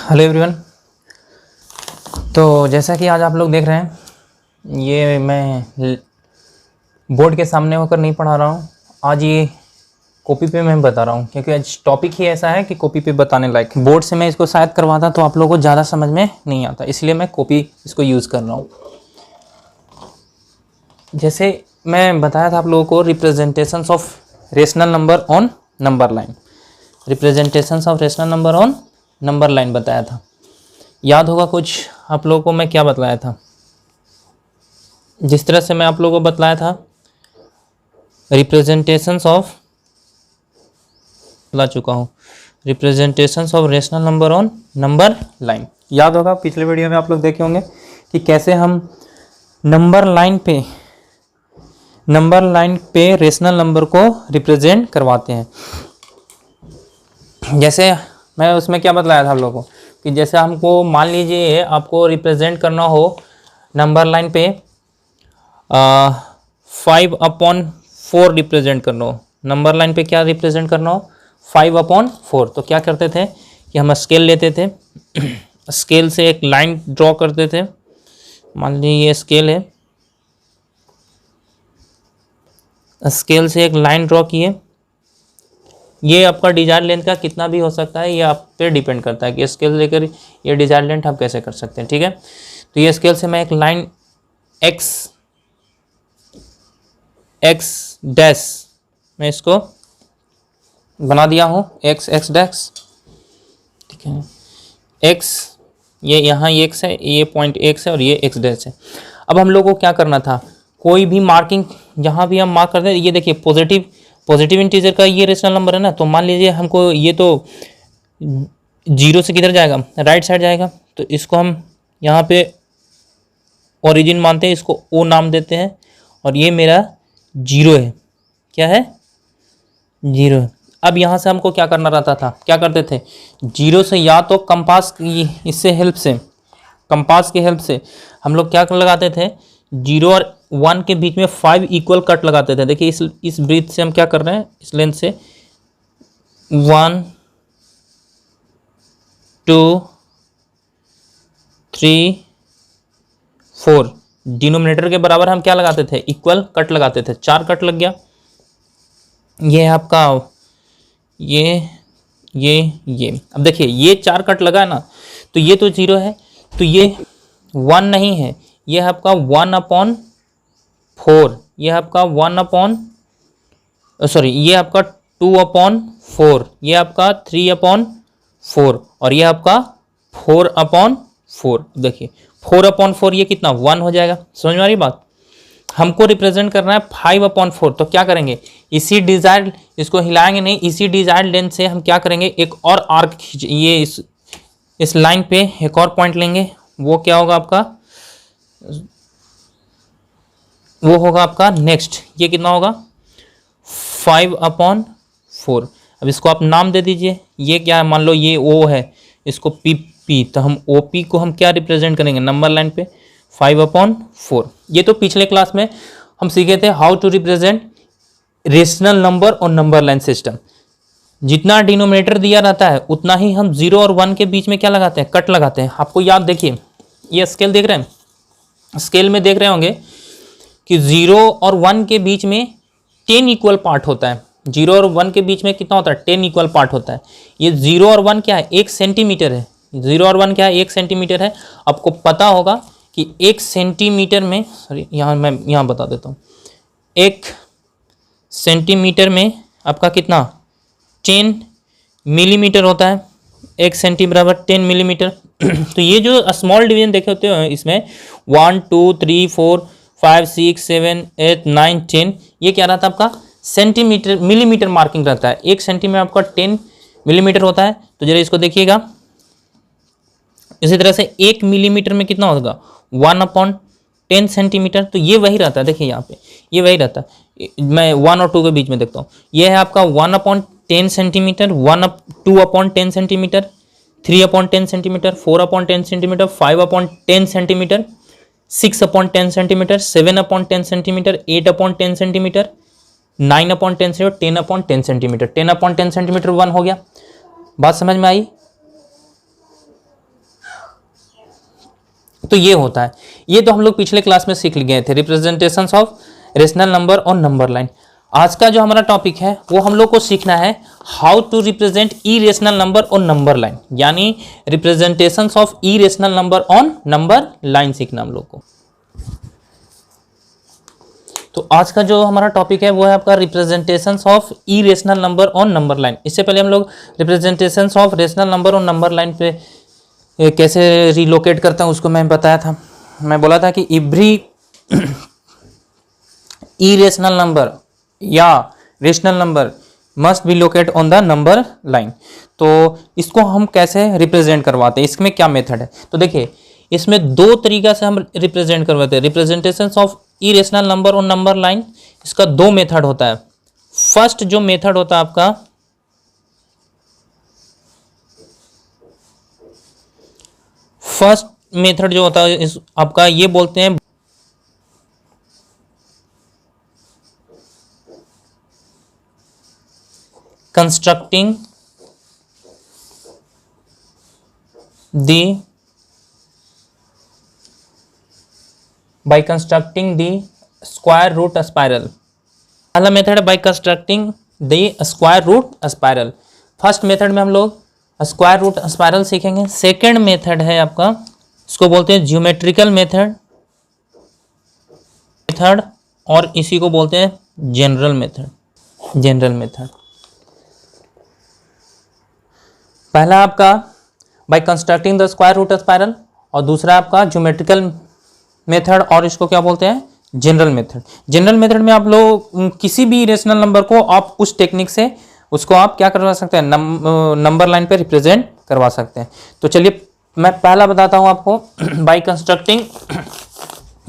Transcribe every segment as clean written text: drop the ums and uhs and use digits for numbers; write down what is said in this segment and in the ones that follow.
Hello everyone. तो जैसा कि आज आप लोग देख रहे हैं, ये मैं बोर्ड के सामने होकर नहीं पढ़ा रहा हूँ। आज ये कॉपी पे मैं बता रहा हूँ, क्योंकि आज टॉपिक ही ऐसा है कि कॉपी पे बताने लायक। बोर्ड से मैं इसको शायद करवाता तो आप लोगों को ज़्यादा समझ में नहीं आता, इसलिए मैं कॉपी इसको यूज़ कर रहा हूँ। जैसे मैं बताया था आप लोगों को, representations of rational number on number line. Representations of rational number on number line बताया था। याद होगा कुछ आप लोगों को मैं क्या बतलाया था? जिस तरह से मैं आप लोगों को बतलाया था, रिप्रेजेंटेशंस ऑफ ला चुका हूँ, representations of rational number on number line. याद होगा पिछले वीडियो में आप लोग देखे होंगे कि कैसे हम नंबर लाइन पे रेशनल नंबर को रिप्रेजेंट करवाते हैं। जैसे मैं उसमें क्या बतलाया था आप लोगों को कि जैसे हमको मान लीजिए आपको रिप्रेजेंट करना हो नंबर लाइन पे 5/4 रिप्रेजेंट करना हो। नंबर लाइन पे क्या रिप्रेजेंट करना हो? 5/4। तो क्या करते थे कि हम स्केल लेते थे, स्केल से एक लाइन ड्रॉ करते थे। मान लीजिए ये स्केल है, स्केल से एक लाइन ड्रॉ किए। ये आपका डिजायर लेंथ का कितना भी हो सकता है, ये आप पे डिपेंड करता है कि स्केल लेकर ये डिजायर लेंथ आप कैसे कर सकते हैं। ठीक है, तो ये स्केल से मैं एक लाइन x डैश मैं इसको बना दिया हूँ, x डैश। ठीक है, x ये यहाँ ये x है, ये पॉइंट x है और ये x डैश है। अब हम लोग को क्या करना था, कोई भी मार्किंग जहाँ भी हम मार्क करते हैं, ये देखिए पॉजिटिव इंटीजर का ये रेशनल नंबर है ना। तो मान लीजिए हमको ये तो 0 से किधर जाएगा, राइट साइड जाएगा। तो इसको हम यहाँ पे ओरिजिन मानते हैं, इसको O नाम देते हैं, और ये मेरा 0 है। क्या है? 0 है। अब यहाँ से हमको क्या करना रहता था, क्या करते थे, 0 से या तो कंपास की कंपास की हेल्प से हम लोग क्या लगाते थे, 0 और 1 के बीच में 5 इक्वल कट लगाते थे। देखिए इस ब्रीथ से हम क्या कर रहे हैं, इस लेंथ से 1 2 3 4 डिनोमिनेटर के बराबर हम क्या लगाते थे, इक्वल कट लगाते थे। 4 कट लग गया। ये है आपका ये अब देखिए ये 4 कट लगा है ना, तो ये तो 0 है, तो ये 1 नहीं है, ये है आपका 1/4, ये है आपका ये आपका 2/4, ये आपका 3/4 और ये आपका 4/4। देखिए 4/4 ये कितना, 1 हो जाएगा। समझ में आ रही बात? हमको रिप्रेजेंट करना है 5/4। तो क्या करेंगे, इसी डिजायर, इसको हिलाएंगे नहीं, इसी डिजायर लेंथ से हम क्या करेंगे, एक और आर्क खींच, ये इस लाइन पे एक और पॉइंट लेंगे। वो क्या होगा आपका, वो होगा आपका नेक्स्ट, ये कितना होगा 5/4। अब इसको आप नाम दे दीजिए, ये क्या है, मान लो ये O है, इसको P, तो हम OP को हम क्या रिप्रेजेंट करेंगे नंबर लाइन पे 5/4। ये तो पिछले क्लास में हम सीखे थे how to represent rational number और नंबर लाइन सिस्टम। जितना डिनोमिनेटर दिया रहता है उतना ही हम 0 और 1 के बीच में क्या लगाते हैं, कट लगाते हैं। आपको याद, देखिए ये स्केल देख रहे हैं, स्केल में देख रहे होंगे कि 0 और 1 के बीच में 10 इक्वल पार्ट होता है। 0 और 1 के बीच में कितना होता है, 10 इक्वल पार्ट होता है। ये 0 और 1 क्या है, 1 सेंटीमीटर है। 0 और 1 क्या है, 1 सेंटीमीटर है। आपको पता होगा कि 1 सेंटीमीटर में, सॉरी मैं यहाँ बता देता हूँ, 1 सेंटीमीटर में आपका कितना 10 मिलीमीटर होता है। 1 सेंटी बराबर 10 मिलीमीटर। तो ये जो स्मॉल डिवीजन देखे होते हैं इसमें 1 2 3 4 5 6 7 8 9 10, ये क्या रहता है आपका सेंटीमीटर मिलीमीटर मार्किंग रहता है। 1 सेंटीमीटर आपका 10 मिलीमीटर होता है। तो जरा इसको देखिएगा, इसी तरह से 1 मिलीमीटर में कितना होगा 1/10 सेंटीमीटर। तो ये वही रहता है, देखिए यहाँ पे ये वही रहता है। मैं 1 और 2 के बीच में देखता हूँ, ये है आपका 1/10 centimetre, 2/10 centimetre, 3/10 centimetre, 4/10 centimetre, 5/10 centimetre, 6/10 centimetre, 7/10 centimetre, 8/10 centimetre, 9/10 से 10/10 सेंटीमीटर। 10/10 सेंटीमीटर 1 हो गया। बात समझ में आई? तो ये होता है, ये तो हम लोग पिछले क्लास में सीख गए थे, रिप्रेजेंटेशंस ऑफ रेशनल नंबर और नंबर लाइन। आज का जो हमारा टॉपिक है वो हम लोग को सीखना है how to represent irrational number on number line, यानी representations of irrational number on number line सीखना हम लोग को। तो आज का जो हमारा टॉपिक है वो है आपका representations of irrational number on number line. इससे पहले हम लोग representations of rational number on number line पे कैसे रिलोकेट करता हूँ उसको मैं बताया था। मैं बोला था कि एवरी इरेशनल नंबर या rational number must be locate on the number line. तो इसको हम कैसे रिप्रेजेंट करवाते हैं, इसमें क्या मेथड है? तो देखिए, इसमें दो तरीका से हम रिप्रेजेंट करवाते हैं representations of irrational number on number line. इसका दो मेथड होता है। फर्स्ट जो मेथड होता है आपका, फर्स्ट मेथड जो होता है इस आपका, ये बोलते हैं constructing by constructing the square root spiral। पहला मेथड है by constructing the square root spiral। First method में हम लोग स्क्वायर रूट स्पाइरल सीखेंगे। सेकेंड मेथड है आपका, इसको बोलते हैं ज्योमेट्रिकल मेथड, और इसी को बोलते हैं जनरल मेथड। पहला आपका by constructing the square root spiral और दूसरा आपका ज्योमेट्रिकल मेथड, और इसको क्या बोलते हैं? General method. जनरल मेथड में आप लोग किसी भी रेशनल नंबर को आप उस टेक्निक से उसको आप क्या करवा सकते हैं, नंबर लाइन पे रिप्रेजेंट करवा सकते हैं। तो चलिए मैं पहला बताता हूं आपको, by constructing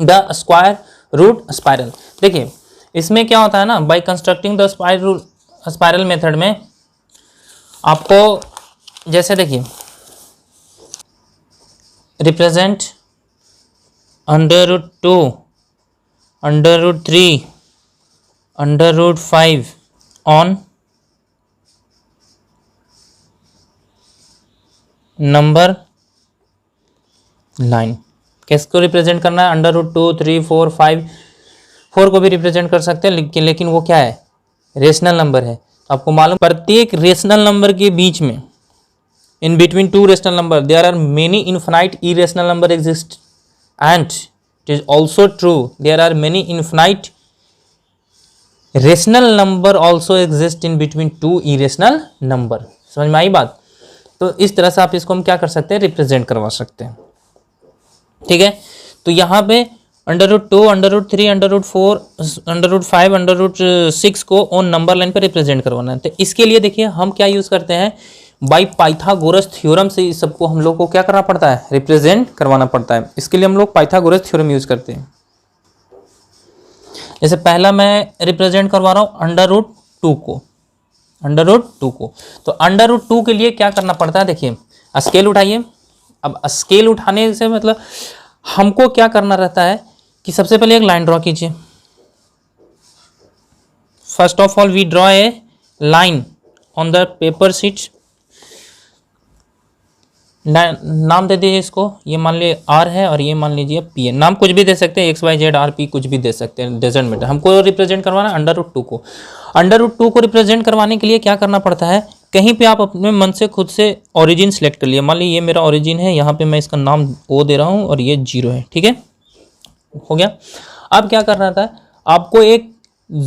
the square root spiral. देखिए इसमें क्या होता है ना, by constructing the spiral method में आपको जैसे देखिए रिप्रेजेंट √2, √3, √5 ऑन नंबर लाइन। किसको रिप्रेजेंट करना है? √2, 3, 4, 5। 4 को भी रिप्रेजेंट कर सकते हैं, लेकिन वो क्या है? रेशनल नंबर है। तो आपको मालूम, प्रत्येक रेशनल नंबर के बीच में, in between two rational number there are many infinite irrational number exist, and it is also true there are many infinite rational number also exist in between two irrational number। समझ में आई बात? तो इस तरह से आप इसको हम क्या कर सकते हैं, रिप्रेजेंट करवा सकते हैं। ठीक है, तो यहाँ पे √2, √3, √4, √5, √6 को ऑन नंबर लाइन पर रिप्रेजेंट करवाना है। तो इसके लिए देखिए हम क्या यूज करते हैं, बाई पाइथागोरस थ्योरम से इस सबको हम लोग को क्या करना पड़ता है, रिप्रेजेंट करवाना पड़ता है। इसके लिए हम लोग पाइथागोरस थ्योरम यूज करते हैं। जैसे पहला मैं रिप्रेजेंट करवा रहा हूं √2 को, तो √2 के लिए क्या करना पड़ता है, देखिए स्केल उठाइए। अब स्केल उठाने से मतलब हमको क्या करना रहता है कि सबसे पहले एक लाइन ड्रॉ कीजिए। First of all we draw a line on the paper sheet. नाम दे दीजिए इसको, ये मान लीजिए R है और ये मान लीजिए P है। नाम कुछ भी दे सकते हैं, XYZ RP कुछ भी दे सकते हैं, डजंट मैटर। हमको रिप्रेजेंट करवाना √2 को। √2 को रिप्रेजेंट करवाने के लिए क्या करना पड़ता है, कहीं पे आप अपने मन से खुद से ओरिजिन सेलेक्ट कर लिए। मान लीजिए ये मेरा ओरिजिन है, यहाँ पे मैं इसका नाम O दे रहा हूँ और ये 0 है। ठीक है, हो गया। अब क्या करना था, आपको एक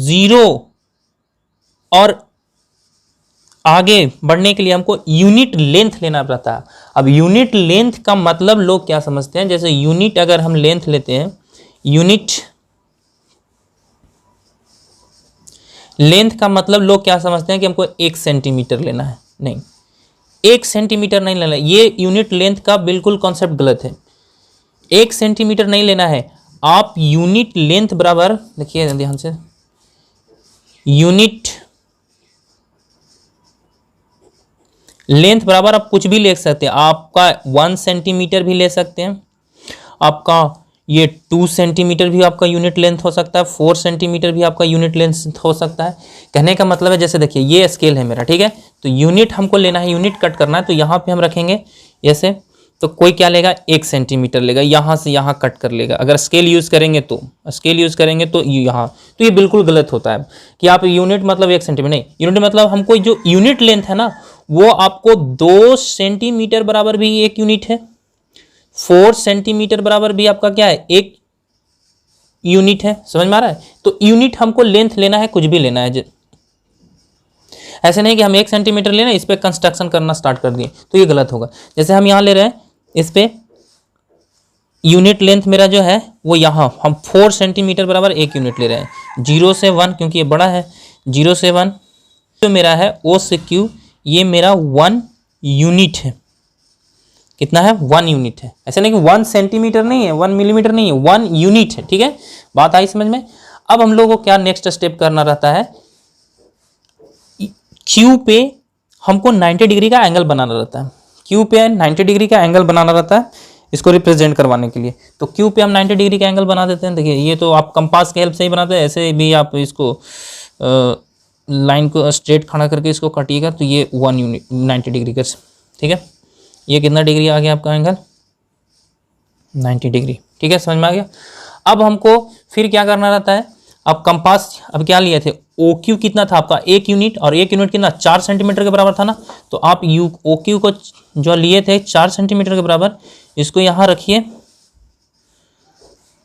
0 और आगे बढ़ने के लिए हमको यूनिट लेंथ लेना पड़ता है। अब यूनिट लेंथ का मतलब लोग क्या समझते हैं, जैसे यूनिट अगर हम लेंथ लेते हैं, यूनिट लेंथ का मतलब लोग क्या समझते हैं कि हमको 1 सेंटीमीटर लेना है। नहीं, 1 सेंटीमीटर नहीं लेना, ये यूनिट लेंथ का बिल्कुल कॉन्सेप्ट गलत है। 1 सेंटीमीटर नहीं लेना है, आप यूनिट लेंथ बराबर, देखिए ध्यान से, यूनिट लेंथ बराबर आप कुछ भी ले सकते हैं। आपका 1 सेंटीमीटर भी ले सकते हैं, आपका ये 2 सेंटीमीटर भी आपका यूनिट लेंथ हो सकता है, 4 सेंटीमीटर भी आपका यूनिट लेंथ हो सकता है। कहने का मतलब है, जैसे देखिए ये स्केल है मेरा, ठीक है, तो यूनिट हमको लेना है, यूनिट कट करना है, तो यहाँ पे हम रखेंगे ऐसे तो कोई क्या लेगा, 1 सेंटीमीटर लेगा, यहाँ से यहाँ कट कर लेगा। अगर स्केल यूज़ करेंगे तो यहाँ, तो ये बिल्कुल गलत होता है कि आप यूनिट मतलब 1 सेंटीमीटर नहीं, यूनिट मतलब हमको जो यूनिट लेंथ है ना वो आपको 2 सेंटीमीटर बराबर भी 1 यूनिट है, 4 सेंटीमीटर बराबर भी आपका क्या है, 1 यूनिट है। समझ में आ रहा है? तो यूनिट हमको लेंथ लेना है, कुछ भी लेना है, ऐसे नहीं कि हम 1 सेंटीमीटर लेना इस पर कंस्ट्रक्शन करना स्टार्ट कर दिए, तो ये गलत होगा। जैसे हम यहाँ ले रहे हैं, इस पे यूनिट लेंथ मेरा जो है वो यहाँ हम 4 सेंटीमीटर बराबर 1 यूनिट ले रहे हैं, 0 से 1 क्योंकि ये बड़ा है, 0 से 1 जो मेरा है O से Q, ये मेरा 1 यूनिट है। कितना है, 1 यूनिट है। ऐसे नहीं कि 1 सेंटीमीटर नहीं है, 1 मिलीमीटर नहीं है, 1 यूनिट है। ठीक है, बात आई समझ में? अब हम लोगों को क्या नेक्स्ट स्टेप करना रहता है, Q पे हमको 90 डिग्री का एंगल बनाना रहता है। Q पे 90 डिग्री का एंगल बनाना रहता है इसको रिप्रेजेंट करवाने के लिए। तो Q पे हम 90 डिग्री का एंगल बना देते हैं। देखिए ये तो आप कंपास के हेल्प से ही बनाते हैं, ऐसे भी आप इसको लाइन को स्ट्रेट खड़ा करके इसको काटिएगा तो ये 1 यूनिट 90 डिग्री का। ठीक है, ये कितना डिग्री आ गया आपका एंगल, 90 डिग्री। ठीक है, समझ में आ गया। अब हमको फिर क्या करना रहता है, अब कंपास अब क्या लिए थे, OQ कितना था आपका, 1 यूनिट, और 1 यूनिट कितना 4 सेंटीमीटर के बराबर था ना। तो आप OQ को जो लिए थे 4 सेंटीमीटर के बराबर, इसको यहाँ रखिए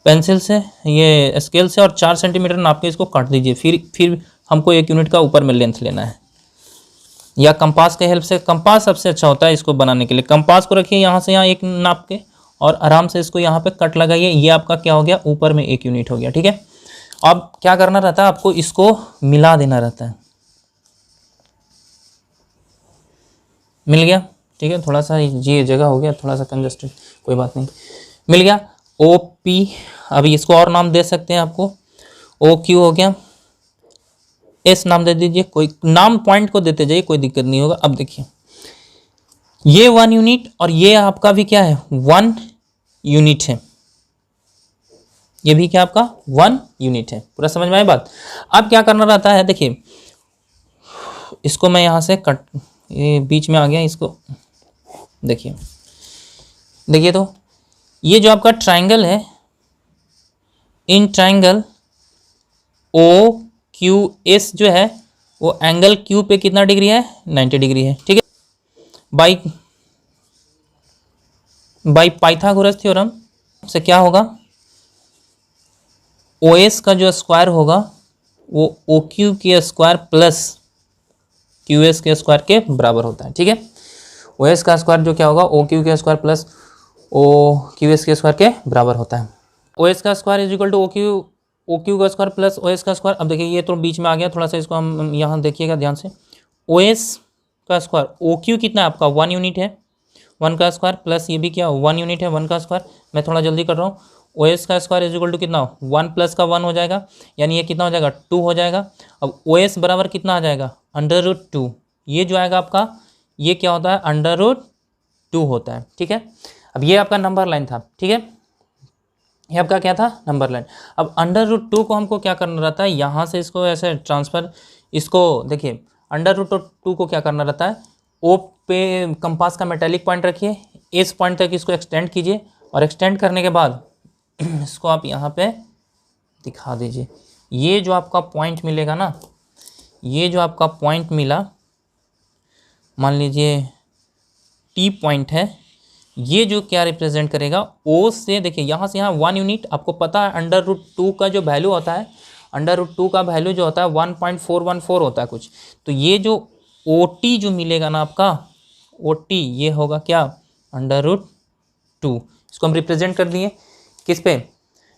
पेंसिल से, ये स्केल से, और 4 सेंटीमीटर नाप के इसको काट दीजिए। फिर हमको 1 यूनिट का ऊपर में लेंथ लेना है, या कंपास के हेल्प से। कंपास सबसे अच्छा होता है इसको बनाने के लिए। कंपास को रखिए यहाँ से यहाँ 1 नाप के, और आराम से इसको यहाँ पे कट लगाइए। ये आपका क्या हो गया, ऊपर में 1 यूनिट हो गया। ठीक है, अब क्या करना रहता है, आपको इसको मिला देना रहता है। मिल गया? ठीक है, थोड़ा सा ये जगह हो गया थोड़ा सा कंजस्टेड, कोई बात नहीं, मिल गया। OP, अभी इसको और नाम दे सकते हैं आपको, OQ हो गया, S नाम दे दीजिए, कोई नाम पॉइंट को देते जाइए, कोई दिक्कत नहीं होगा। अब देखिए ये 1 यूनिट और ये आपका भी क्या है, 1 यूनिट है, ये भी क्या आपका 1 यूनिट है। पूरा समझ में आई बात? अब क्या करना रहता है, देखिए इसको मैं यहाँ से कट, ये बीच में आ गया, इसको देखिए तो ये जो आपका ट्राइंगल है, इन ट्राइंगल OQS जो है वो एंगल Q पे कितना डिग्री है, 90 डिग्री है। ठीक है, बाई पाइथागोरस थ्योरम से क्या होगा, OS का जो स्क्वायर होगा वो OQ के स्क्वायर प्लस QS के स्क्वायर के बराबर होता है। ठीक है, OS का स्क्वायर जो क्या होगा, OQ के स्क्वायर प्लस OQS के स्क्वायर के बराबर होता है। OS का square is equal to OQ का स्क्वायर प्लस OS का स्क्वायर। अब देखिए ये तो बीच में आ गया, थोड़ा सा इसको हम यहाँ देखिएगा ध्यान से। OS का स्क्वायर, OQ कितना है आपका 1 यूनिट है, 1 का स्क्वायर प्लस ये भी क्या 1 यूनिट है, 1 का स्क्वायर। मैं थोड़ा जल्दी कर रहा हूँ। OS का स्क्वायर इज इक्वल टू कितना, 1 प्लस का 1 हो जाएगा, यानी ये कितना हो जाएगा 2 हो जाएगा। अब OS बराबर कितना आ जाएगा, √2। ये जो आएगा आपका, ये क्या होता है, √2 होता है। ठीक है, अब ये आपका नंबर लाइन था। ठीक है, ये आपका क्या था, नंबर लाइन। अब √2 को हमको क्या करना रहता है, यहाँ से इसको ऐसे ट्रांसफर, इसको देखिए √2 को क्या करना रहता है, O पे कंपास का मेटेलिक पॉइंट रखिए, इस पॉइंट तक इसको एक्सटेंड कीजिए, और एक्सटेंड करने के बाद इसको आप यहाँ पे दिखा दीजिए। ये जो आपका पॉइंट मिलेगा ना, ये जो आपका पॉइंट मिला, मान लीजिए T पॉइंट है, ये जो क्या रिप्रेजेंट करेगा, O से देखिए यहाँ से यहाँ 1 यूनिट, आपको पता है √2 का जो वैल्यू होता है, √2 का वैल्यू जो होता है 1.414 होता है कुछ। तो ये जो OT जो मिलेगा ना आपका, OT ये होगा क्या, √2। इसको हम रिप्रेजेंट कर दिए किस पे,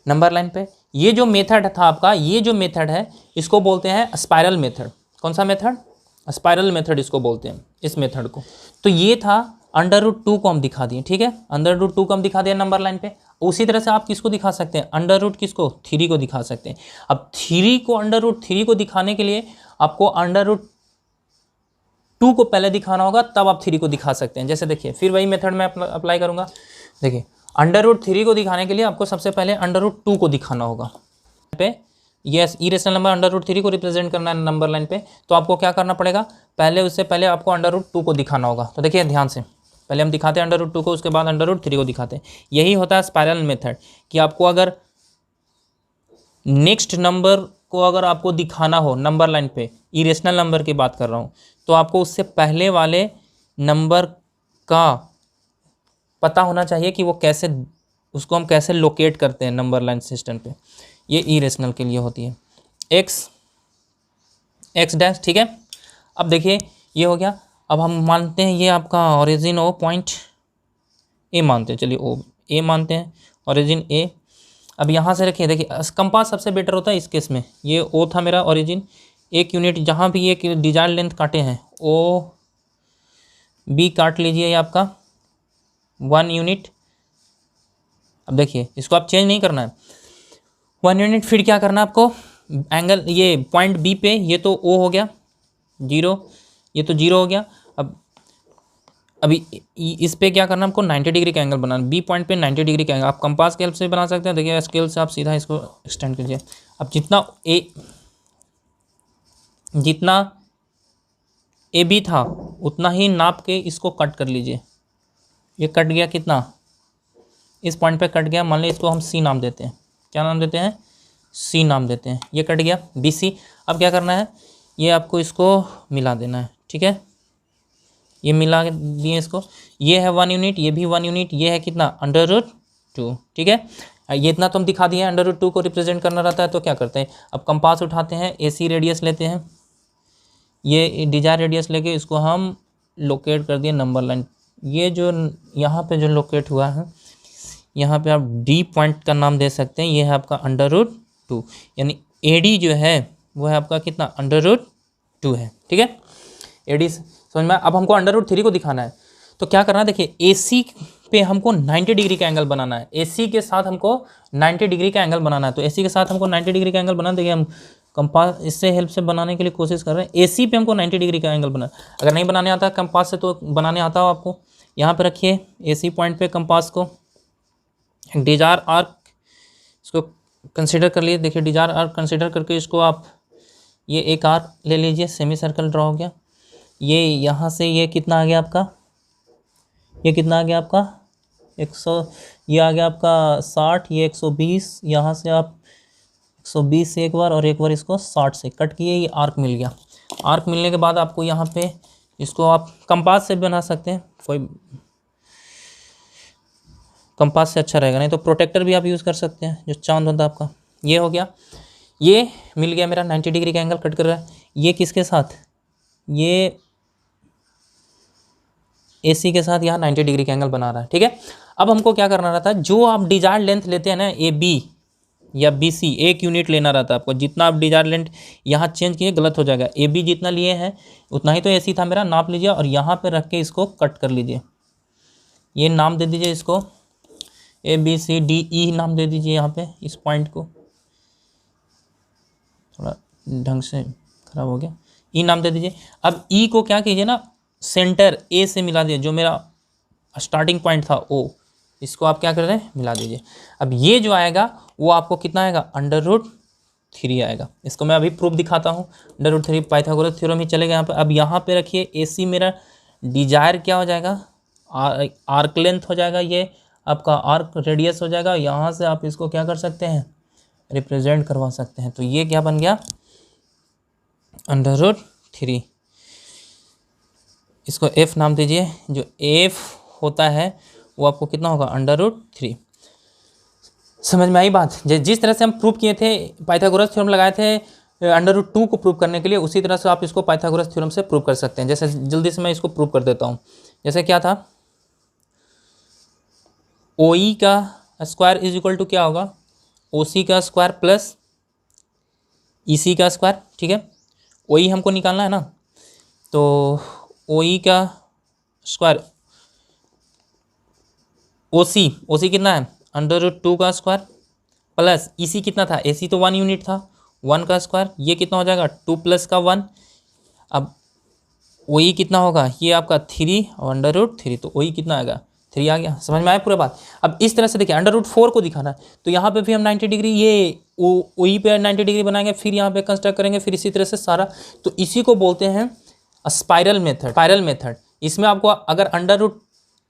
नंबर लाइन पे। ये जो मेथड था आपका, ये जो मेथड है इसको बोलते हैं स्पाइरल मेथड। कौन सा मेथड, स्पाइरल मेथड इसको बोलते हैं, इस मेथड को। तो ये था √2 को हम दिखा दिए। ठीक है, √2 को हम दिखा दिया नंबर लाइन पे। उसी तरह से आप किसको दिखा सकते हैं, अंडर किसको, 3 को दिखा सकते हैं। अब 3 को √3 को दिखाने के लिए आपको √2 को पहले दिखाना होगा, तब आप 3 को दिखा सकते हैं। जैसे देखिए फिर वही मेथड मैं अप्लाई करूंगा। देखिए √3 को दिखाने के लिए आपको सबसे पहले √2 को दिखाना होगा पे, यस इरेशनल नंबर √3 को रिप्रेजेंट करना है नंबर लाइन पे। तो आपको क्या करना पड़ेगा, पहले उससे पहले आपको √2 को दिखाना होगा। तो देखिए ध्यान से, पहले हम दिखाते हैं अंडर रूट 2 को, उसके बाद अंडर रूट 3 को दिखाते हैं। यही होता है स्पाइरल मेथड कि आपको अगर नेक्स्ट नंबर को अगर आपको दिखाना हो नंबर लाइन पे, इरेशनल नंबर की बात कर रहा हूँ, तो आपको उससे पहले वाले नंबर का पता होना चाहिए कि वो कैसे, उसको हम कैसे लोकेट करते हैं नंबर लाइन सिस्टम पे। ये इरेशनल के लिए होती है एक्स डैश, ठीक है। अब देखिए ये हो गया। अब हम मानते हैं ये आपका ओरिजिन ओ पॉइंट ए मानते हैं, चलिए ओ ए मानते हैं, ओरिजिन ए। अब यहाँ से रखिए, देखिए कंपास सबसे बेटर होता है इस केस में। ये ओ था मेरा ओरिजिन, एक यूनिट जहाँ भी एक डिजायर लेंथ काटे हैं ओ बी काट लीजिए, ये आपका 1 यूनिट। अब देखिए इसको आप चेंज नहीं करना है, 1 यूनिट। फिर क्या करना है आपको, एंगल ये पॉइंट बी पे, ये तो ओ हो गया 0, ये तो 0 हो गया। अब अभी इस पे क्या करना है आपको, 90 डिग्री का एंगल बनाना, बी पॉइंट पे 90 डिग्री का एंगल। आप कंपास के हेल्प से बना सकते हैं, देखिए स्केल से आप सीधा इसको एक्सटेंड कीजिए। अब जितना ए बी था उतना ही नाप के इसको कट कर लीजिए। ये कट गया कितना, इस पॉइंट पे कट गया, मान लीजिए इसको हम सी नाम देते हैं। क्या नाम देते हैं, सी नाम देते हैं। ये कट गया बी सी। अब क्या करना है, ये आपको इसको मिला देना है, ठीक है। ये मिला दिए इसको, ये है 1 यूनिट, ये भी 1 यूनिट, ये है कितना अंडर रूट 2, ठीक है। ये इतना तो हम दिखा दिए। अंडर रूट 2 को रिप्रेजेंट करना रहता है तो क्या करते हैं, अब कंपास उठाते हैं, AC रेडियस लेते हैं, ये डिजायर रेडियस लेके इसको हम लोकेट कर दिए नंबर लाइन। ये जो यहाँ पे जो लोकेट हुआ है, यहाँ पे आप डी पॉइंट का नाम दे सकते हैं। ये है आपका अंडर रूट 2, यानी AD जो है वो है आपका कितना, अंडर रूट 2 है, ठीक है। AD समझ में। अब हमको अंडर रूट 3 को दिखाना है तो क्या करना है, देखिए AC पे हमको 90 डिग्री का एंगल बनाना है। AC के साथ हमको 90 डिग्री का एंगल बनाना है, तो AC के साथ हमको 90 डिग्री का एंगल बनाना। देखिए हम कंपास इससे हेल्प से बनाने के लिए कोशिश कर रहे हैं। AC पे हमको 90 डिग्री का एंगल बनाना। अगर नहीं बनाने आता कंपास से तो बनाने आता हो आपको। यहाँ पे रखिए AC पॉइंट पे कंपास को, डिजायर आर्क इसको कंसिडर कर लिए। देखिए डिजायर आर्क कंसिडर करके इसको आप ये एक आर्क ले लीजिए, सेमी सर्कल ड्रॉ हो गया। ये यहाँ से ये कितना आ गया आपका, ये कितना आ गया आपका 100, ये आ गया आपका 60, ये 120। यहाँ से आप 120 से एक बार और एक बार इसको 60 से कट किए, ये आर्क मिल गया। आर्क मिलने के बाद आपको यहाँ पे इसको आप कंपास से बना सकते हैं, कोई कंपास से अच्छा रहेगा, नहीं तो प्रोटेक्टर भी आप यूज़ कर सकते हैं जो चांद होता है आपका। ये हो गया, ये मिल गया मेरा 90 डिग्री का एंगल कट कर रहा है। ये किसके साथ, ये AC के साथ यहाँ 90 डिग्री का एंगल बना रहा है, ठीक है। अब हमको क्या करना रहता है, जो आप डिजायर लेंथ लेते हैं ना AB या BC, 1 यूनिट लेना रहता है आपको। जितना आप डिजायर लेंथ यहाँ चेंज किए गलत हो जाएगा। AB जितना लिए हैं उतना ही तो AC था मेरा, नाप लीजिए और यहाँ पे रख के इसको कट कर लीजिए। ये नाम दे दीजिए इसको ABCDE नाम दे दीजिए। यहाँ पे इस पॉइंट को थोड़ा ढंग से खराब हो गया, E नाम दे दीजिए। अब E को क्या कीजिए ना, सेंटर A से मिला दिए, जो मेरा स्टार्टिंग पॉइंट था O, इसको आप क्या कर रहे हैं, मिला दीजिए। अब ये जो आएगा वो आपको कितना आएगा, अंडर रूट 3 आएगा। इसको मैं अभी प्रूफ दिखाता हूँ। अंडर रूट 3 पाइथागोरस थ्योरम ही चलेगा यहाँ पे। अब यहाँ पे रखिए AC मेरा डिजायर क्या हो जाएगा, आर्क लेंथ हो जाएगा, ये आपका आर्क रेडियस हो जाएगा। यहाँ से आप इसको क्या कर सकते हैं, रिप्रेजेंट करवा सकते हैं। तो ये क्या बन गया, अंडर रूट 3। इसको F नाम दीजिए। जो F होता है वो आपको कितना होगा, अंडर रूट 3। समझ में आई बात। जिस तरह से हम प्रूव किए थे, पाइथागोरस थ्योरम लगाए थे अंडर रूट 2 को प्रूव करने के लिए, उसी तरह से आप इसको पाइथागोरस थ्योरम से प्रूव कर सकते हैं। जैसे जल्दी से मैं इसको प्रूव कर देता हूँ। जैसे क्या था, OE का स्क्वायर इज इक्वल टू क्या होगा, OC का स्क्वायर प्लस EC का स्क्वायर, ठीक है। OE हमको निकालना है ना, तो OE का स्क्वायर, OC कितना है, अंडर रूट 2 का स्क्वायर प्लस EC कितना था, AC तो 1 यूनिट था, 1 का स्क्वायर, ये कितना हो जाएगा 2 प्लस का 1। अब OE कितना होगा, ये आपका 3 और अंडर रूट 3, तो OE कितना आएगा, 3 आ गया। समझ में आया पूरा बात। अब इस तरह से देखिए अंडर रूट 4 को दिखाना है तो यहाँ पे भी हम 90 डिग्री, ये OE पे 90 डिग्री बनाएंगे, फिर यहाँ पे कंस्ट्रक्ट करेंगे, फिर इसी तरह से सारा। तो इसी को बोलते हैं स्पाइरल मेथड। इसमें आपको अगर अंडर रूट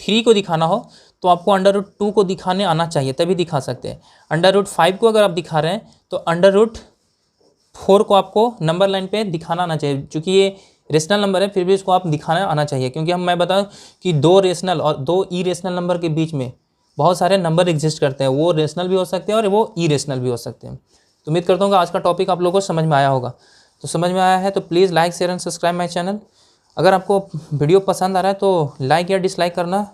3 को दिखाना हो तो आपको √2 को दिखाने आना चाहिए, तभी दिखा सकते हैं। √5 को अगर आप दिखा रहे हैं तो √4 को आपको नंबर लाइन पे दिखाना आना चाहिए। क्योंकि ये रेशनल नंबर है फिर भी इसको आप दिखाना आना चाहिए, क्योंकि मैं बताऊं कि 2 रेशनल और 2 इरेशनल नंबर के बीच में बहुत सारे नंबर एग्जिस्ट करते हैं, वो रेशनल भी हो सकते हैं और वो इरेशनल भी हो सकते हैं। तो उम्मीद करता हूँ कि आज का टॉपिक आप लोगों को समझ में आया होगा। तो समझ में आया है तो please like share and subscribe my channel. अगर आपको वीडियो पसंद आ रहा है तो लाइक या डिसलाइक करना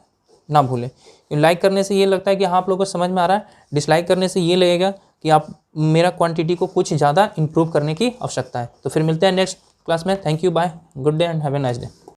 ना भूलें। लाइक करने से ये लगता है कि हाँ आप लोगों को समझ में आ रहा है, डिसलाइक करने से ये लगेगा कि आप मेरा क्वांटिटी को कुछ ज़्यादा इंप्रूव करने की आवश्यकता है। तो फिर मिलते हैं नेक्स्ट क्लास में। Thank you, bye, good day and have a nice day.